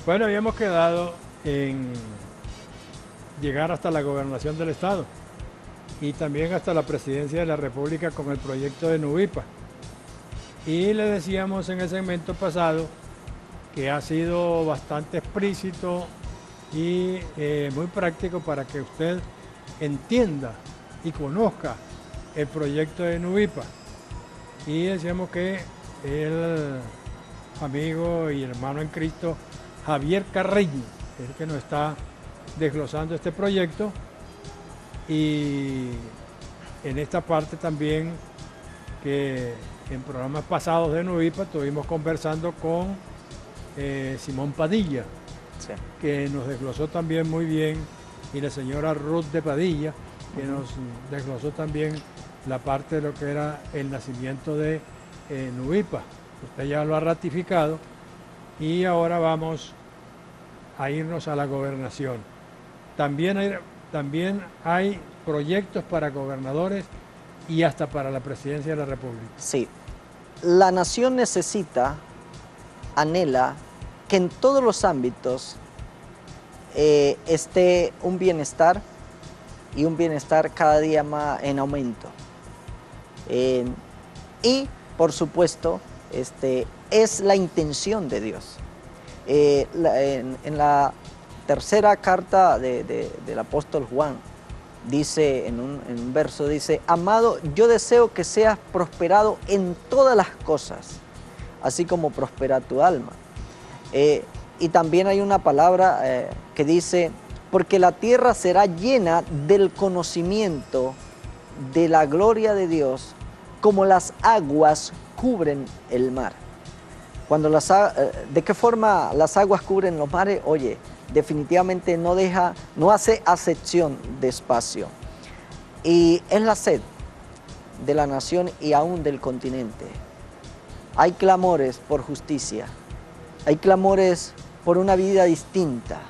Bueno, habíamos quedado en llegar hasta la gobernación del estado y también hasta la presidencia de la República con el proyecto de Nubipa. Y le decíamos en el segmento pasado que ha sido bastante explícito y muy práctico para que usted entienda y conozca el proyecto de Nubipa. Y decíamos que el amigo y hermano en Cristo Javier Carreño es el que nos está desglosando este proyecto, y en esta parte también que en programas pasados de Nubipa estuvimos conversando con Simón Padilla, Sí. que nos desglosó también muy bien, y la señora Ruth de Padilla, que nos desglosó también la parte de lo que era el nacimiento de Nubipa. Usted ya lo ha ratificado y ahora vamos a irnos a la gobernación. También hay proyectos para gobernadores y hasta para la presidencia de la República. Sí, la nación necesita, anhela que en todos los ámbitos esté un bienestar, y un bienestar cada día más en aumento. Y, por supuesto, es la intención de Dios. En la tercera carta del apóstol Juan, dice en un verso, dice: amado, yo deseo que seas prosperado en todas las cosas, así como prospera tu alma. Y también hay una palabra que dice: porque la tierra será llena del conocimiento de la gloria de Dios, como las aguas cubren el mar. ¿De qué forma las aguas cubren los mares? Oye, definitivamente no hace acepción de espacio. Y es la sed de la nación y aún del continente. Hay clamores por justicia, hay clamores por una vida distinta.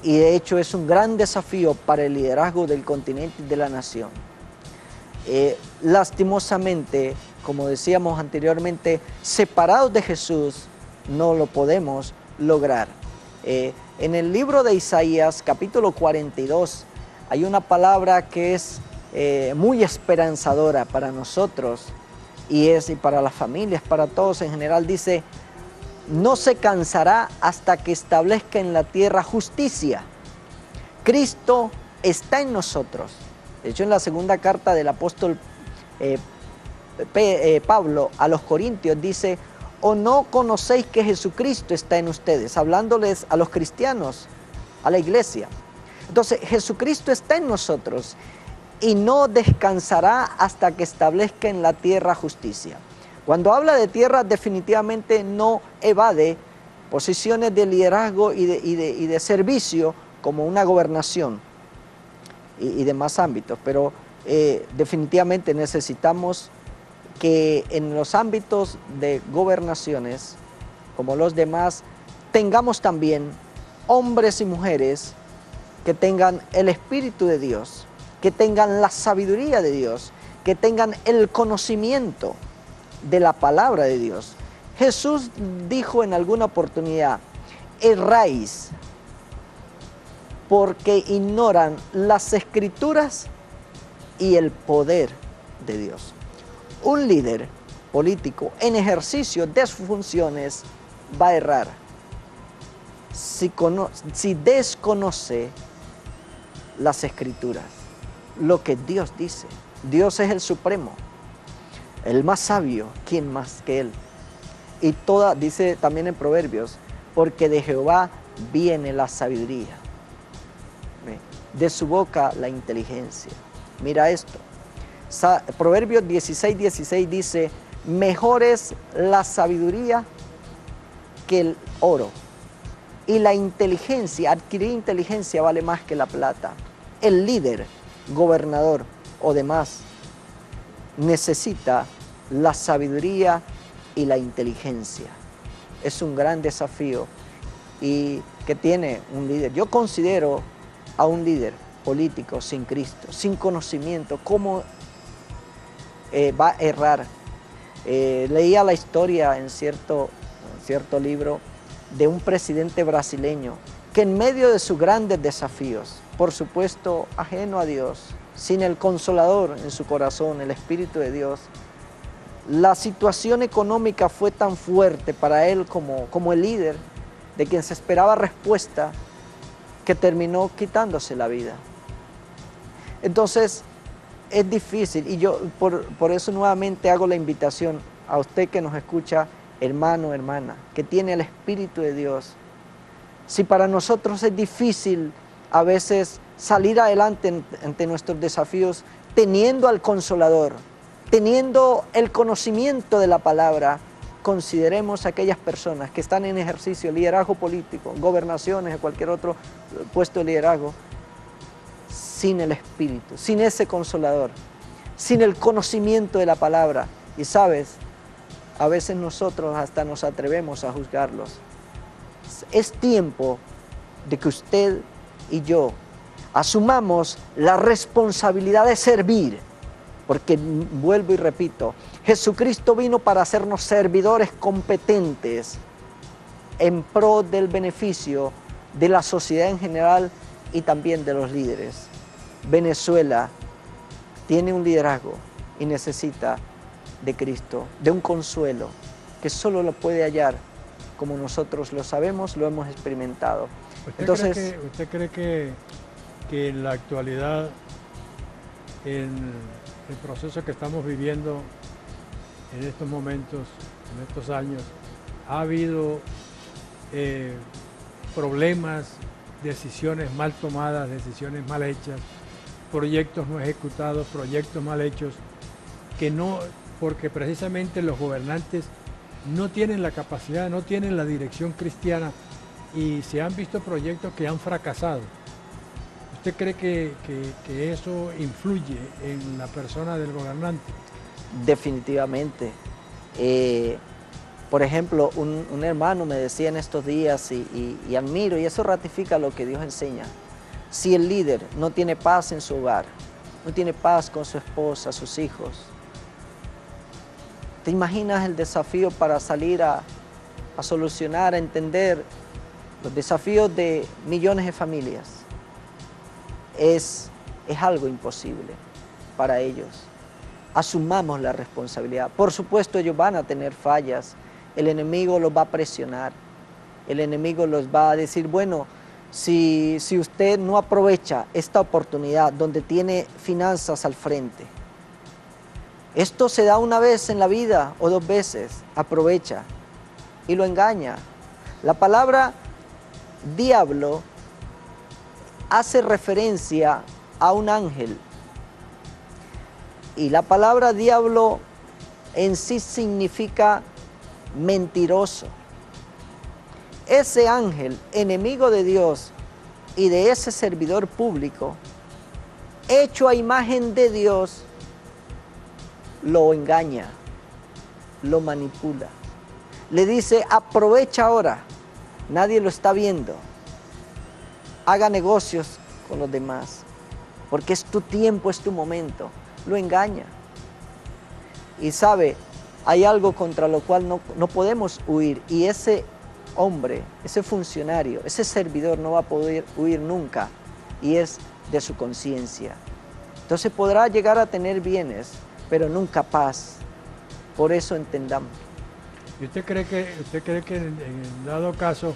Y de hecho es un gran desafío para el liderazgo del continente y de la nación. Lastimosamente, como decíamos anteriormente, separados de Jesús no lo podemos lograr. En el libro de Isaías, capítulo 42, hay una palabra que es muy esperanzadora para nosotros y para las familias, para todos en general. Dice: no se cansará hasta que establezca en la tierra justicia. Cristo está en nosotros. De hecho, en la segunda carta del apóstol Pablo a los Corintios dice: ¿o no conocéis que Jesucristo está en ustedes? Hablándoles a los cristianos, a la iglesia. Entonces, Jesucristo está en nosotros y no descansará hasta que establezca en la tierra justicia. Cuando habla de tierra, definitivamente no evade posiciones de liderazgo y de servicio, como una gobernación y demás ámbitos, pero definitivamente necesitamos que en los ámbitos de gobernaciones, como los demás, tengamos también hombres y mujeres que tengan el Espíritu de Dios, que tengan la sabiduría de Dios, que tengan el conocimiento de la palabra de Dios. Jesús dijo en alguna oportunidad: erráis porque ignoran las Escrituras y el poder de Dios. Un líder político en ejercicio de sus funciones va a errar si desconoce las Escrituras, lo que Dios dice. Dios es el supremo, el más sabio, ¿quién más que Él? Y dice también en Proverbios: porque de Jehová viene la sabiduría, de su boca la inteligencia. Mira esto, Proverbios 16:16 dice: mejor es la sabiduría que el oro, y la inteligencia, adquirir inteligencia vale más que la plata. El líder, gobernador o demás, necesita la sabiduría y la inteligencia. Es un gran desafío y que tiene un líder. Yo considero a un líder político sin Cristo, sin conocimiento, ¿cómo va a errar? Leía la historia en cierto libro de un presidente brasileño que en medio de sus grandes desafíos, por supuesto ajeno a Dios, sin el Consolador en su corazón, el Espíritu de Dios, la situación económica fue tan fuerte para él como el líder de quien se esperaba respuesta, que terminó quitándose la vida. Entonces, es difícil, y yo por eso nuevamente hago la invitación a usted que nos escucha, hermano, hermana, que tiene el Espíritu de Dios. Si para nosotros es difícil a veces salir adelante ante nuestros desafíos, teniendo al Consolador, teniendo el conocimiento de la palabra, consideremos a aquellas personas que están en ejercicio, liderazgo político, gobernaciones o cualquier otro puesto de liderazgo, sin el Espíritu, sin ese Consolador, sin el conocimiento de la palabra. Y sabes, a veces nosotros hasta nos atrevemos a juzgarlos. Es tiempo de que usted y yo asumamos la responsabilidad de servir, porque vuelvo y repito, Jesucristo vino para hacernos servidores competentes en pro del beneficio de la sociedad en general y también de los líderes. Venezuela tiene un liderazgo y necesita de Cristo, de un consuelo que solo lo puede hallar como nosotros lo sabemos, lo hemos experimentado. ¿Usted cree que en la actualidad, en el proceso que estamos viviendo en estos momentos, en estos años, ha habido problemas, decisiones mal tomadas, decisiones mal hechas, proyectos no ejecutados, proyectos mal hechos, que no, porque precisamente los gobernantes no tienen la capacidad, no tienen la dirección cristiana y se han visto proyectos que han fracasado? ¿Usted cree que eso influye en la persona del gobernante? Definitivamente. Por ejemplo, un hermano me decía en estos días y admiro, y eso ratifica lo que Dios enseña. Si el líder no tiene paz en su hogar, no tiene paz con su esposa, sus hijos, ¿te imaginas el desafío para salir a solucionar, a entender los desafíos de millones de familias? Es algo imposible para ellos. Asumamos la responsabilidad. Por supuesto, ellos van a tener fallas. El enemigo los va a presionar. El enemigo los va a decir, bueno, si usted no aprovecha esta oportunidad donde tiene finanzas al frente, esto se da una vez en la vida o dos veces, aprovecha, y lo engaña. La palabra diablo hace referencia a un ángel. Y la palabra diablo en sí significa mentiroso. Ese ángel, enemigo de Dios y de ese servidor público, hecho a imagen de Dios, lo engaña, lo manipula. Le dice, aprovecha ahora, nadie lo está viendo. Haga negocios con los demás, porque es tu tiempo, es tu momento. Lo engaña. Y sabe, hay algo contra lo cual no podemos huir, y ese hombre, ese funcionario, ese servidor no va a poder huir nunca, y es de su conciencia. Entonces podrá llegar a tener bienes, pero nunca paz. Por eso entendamos. ¿Y usted cree que en dado caso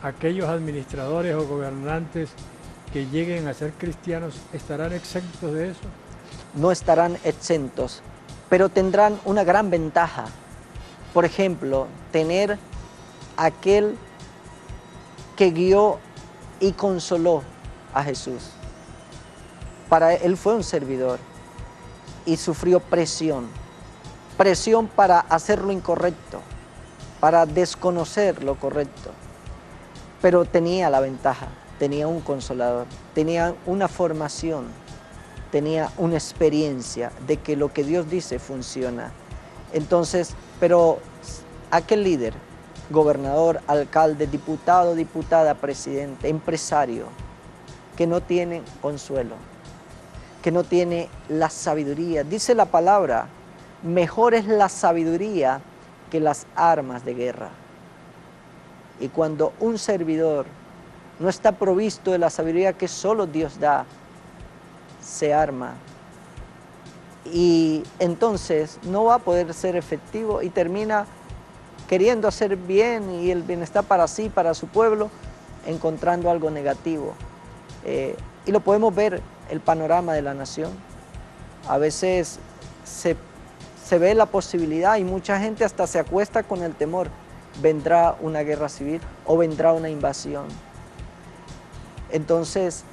aquellos administradores o gobernantes que lleguen a ser cristianos estarán exentos de eso? No estarán exentos, pero tendrán una gran ventaja. Por ejemplo, tener aquel que guió y consoló a Jesús. Para él fue un servidor y sufrió presión para hacer lo incorrecto, para desconocer lo correcto, pero tenía la ventaja, tenía un consolador, tenía una formación, tenía una experiencia de que lo que Dios dice funciona. Entonces, pero aquel líder, gobernador, alcalde, diputado, diputada, presidente, empresario, que no tiene consuelo, que no tiene la sabiduría. Dice la palabra, mejor es la sabiduría que las armas de guerra. Y cuando un servidor no está provisto de la sabiduría que solo Dios da, se arma. Y entonces no va a poder ser efectivo y termina queriendo hacer bien y el bienestar para sí, para su pueblo, encontrando algo negativo. Y lo podemos ver, el panorama de la nación. A veces se ve la posibilidad y mucha gente hasta se acuesta con el temor. Vendrá una guerra civil o vendrá una invasión. Entonces,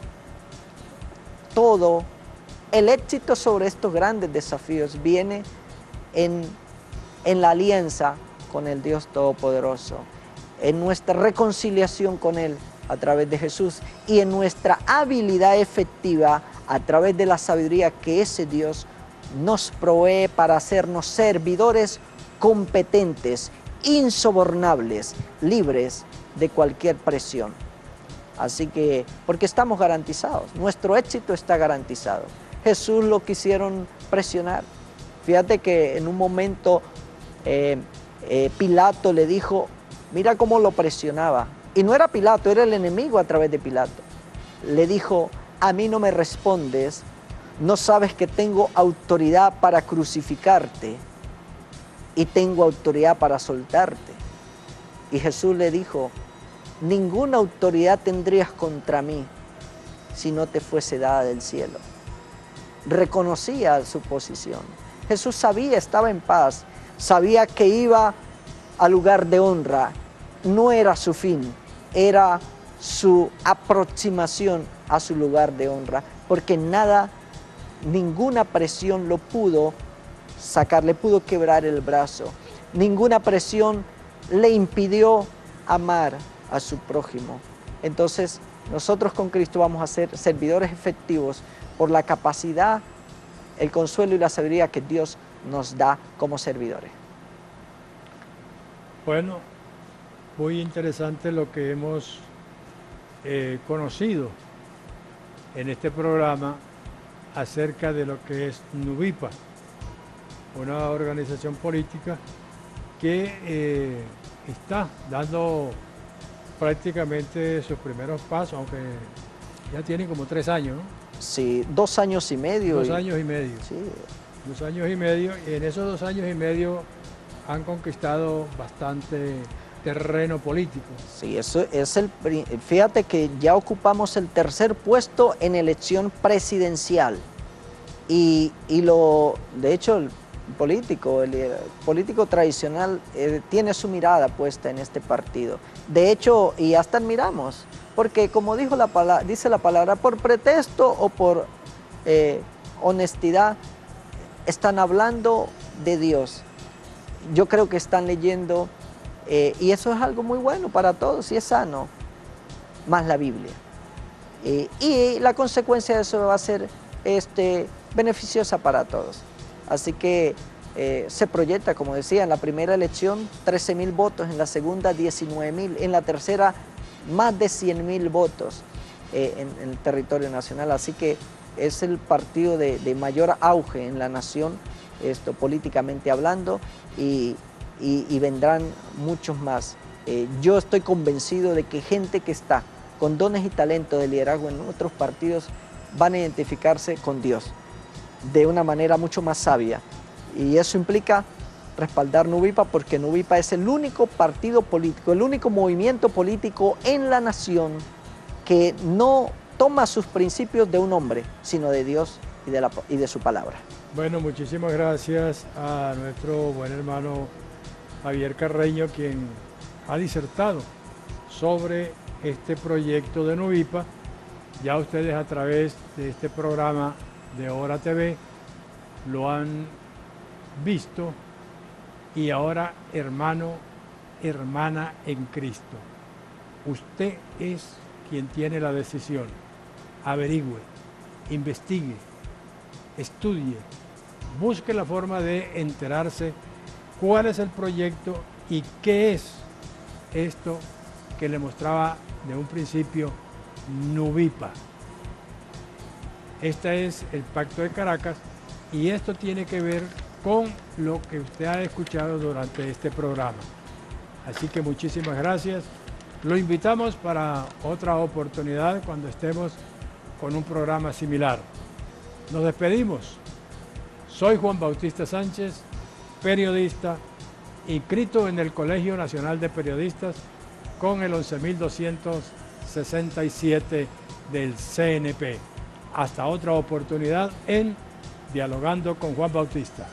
todo el éxito sobre estos grandes desafíos viene en la alianza con el Dios Todopoderoso, en nuestra reconciliación con Él a través de Jesús y en nuestra habilidad efectiva a través de la sabiduría que ese Dios nos provee para hacernos servidores competentes, insobornables, libres de cualquier presión. Así que, porque estamos garantizados, nuestro éxito está garantizado. Jesús lo quisieron presionar. Fíjate que en un momento Pilato le dijo, mira cómo lo presionaba. Y no era Pilato, era el enemigo a través de Pilato. Le dijo, a mí no me respondes, no sabes que tengo autoridad para crucificarte y tengo autoridad para soltarte. Y Jesús le dijo, ninguna autoridad tendrías contra mí si no te fuese dada del cielo. Reconocía su posición. Jesús sabía, estaba en paz, sabía que iba al lugar de honra. No era su fin, era su aproximación a su lugar de honra, porque ninguna presión lo pudo sacar, le pudo quebrar el brazo. Ninguna presión le impidió amar a su prójimo. Entonces, nosotros con Cristo vamos a ser servidores efectivos por la capacidad, el consuelo y la sabiduría que Dios nos da como servidores. Bueno, muy interesante lo que hemos conocido en este programa acerca de lo que es Nuvipa, una organización política que está dando prácticamente sus primeros pasos, aunque ya tienen como 3 años, ¿no? Sí, 2 años y medio. 2 años y medio. Sí. 2 años y medio, y en esos 2 años y medio han conquistado bastante terreno político. Sí, eso es fíjate que ya ocupamos el 3er puesto en elección presidencial. De hecho, el político tradicional tiene su mirada puesta en este partido. De hecho, y hasta admiramos, porque como dice la palabra, por pretexto o por honestidad, están hablando de Dios. Yo creo que están leyendo, y eso es algo muy bueno para todos, y es sano, más la Biblia. Y la consecuencia de eso va a ser beneficiosa para todos. Así que se proyecta, como decía, en la primera elección 13.000 votos, en la segunda 19.000, en la tercera más de 100.000 votos en el territorio nacional. Así que es el partido de mayor auge en la nación, políticamente hablando, y vendrán muchos más. Yo estoy convencido de que gente que está con dones y talentos de liderazgo en otros partidos van a identificarse con Dios de una manera mucho más sabia. Y eso implica respaldar Nuvipa, porque Nuvipa es el único partido político, el único movimiento político en la nación que no toma sus principios de un hombre, sino de Dios y de su palabra. Bueno, muchísimas gracias a nuestro buen hermano Javier Carreño, quien ha disertado sobre este proyecto de Nuvipa. Ya ustedes a través de este programa de Hora TV lo han visto, y ahora, hermano, hermana en Cristo, usted es quien tiene la decisión. Averigüe, investigue, estudie, busque la forma de enterarse cuál es el proyecto y qué es esto que le mostraba de un principio Nuvipa. Este es el Pacto de Caracas, y esto tiene que ver con lo que usted ha escuchado durante este programa. Así que muchísimas gracias Lo invitamos para otra oportunidad cuando estemos con un programa similar. Nos despedimos. Soy Juan Bautista Sánchez, periodista, inscrito en el Colegio Nacional de Periodistas con el 11.267 del CNP. Hasta otra oportunidad en Dialogando con Juan Bautista.